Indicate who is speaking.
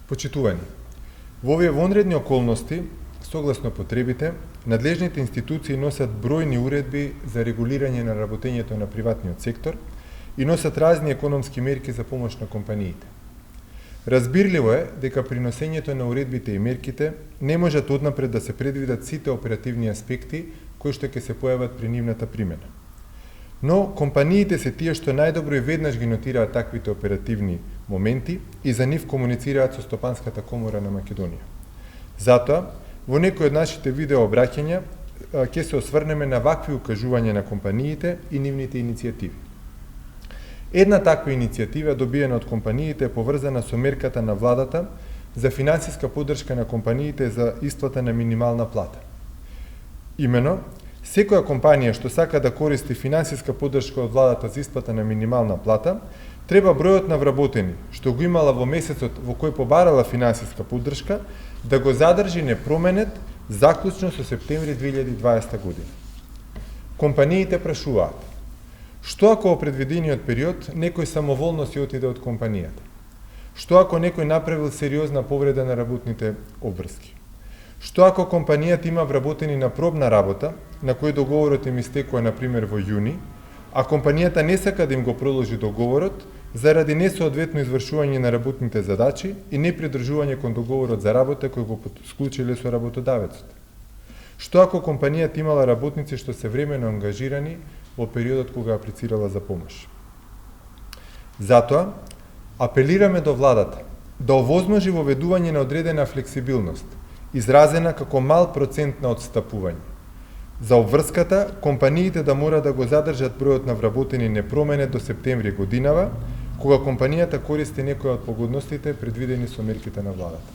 Speaker 1: Почитувани, во овие вонредни околности, согласно потребите, надлежните институции носат бројни уредби за регулирање на работењето на приватниот сектор и носат разни економски мерки за помош на компаниите. Разбирливо е дека при носењето на уредбите и мерките не можат однапред да се предвидат сите оперативни аспекти кои што ќе се појават при нивната примена. Но компаниите се тие што најдобро и веднаш ги нотираат таквите оперативни моменти и за нив комуницираат со Стопанската комора на Македонија. Затоа, во некои од нашите видео обраќања ќе се осврнеме на вакви укажувања на компаниите и нивните иницијативи. Една таква иницијатива добиена од компаниите е поврзана со мерката на владата за финансиска поддршка на компаниите за исплата на минимална плата. Имено, секоја компанија што сака да користи финансиска поддршка од владата за исплата на минимална плата, треба бројот на вработени што го имала во месецот во кој побарала финансиска поддршка да го задржи непроменет заклучно со септември 2020 година. Компаниите прашуваат: што ако во предвидениот период некој самоволно си отиде од компанијата? Што ако некој направил сериозна повреда на работните обврски? Што ако компанијата има вработени на пробна работа, на кој договорот им истекува например во јуни, а компанијата не сака да им го продолжи договорот заради несоодветно извршување на работните задачи и непридржување кон договорот за работа кој го склучиле со работодавецот? Што ако компанијата имала работници што се времено ангажирани во периодот кога аплицирала за помош? Затоа, апелираме до владата да овозможи воведување на одредена флексибилност, изразена како мал процент на отстапување. За обврската, компаниите да мора да го задржат бројот на вработени непроменет до септември годинава, кога компанијата користи некоја од погодностите предвидени со мерките на владата.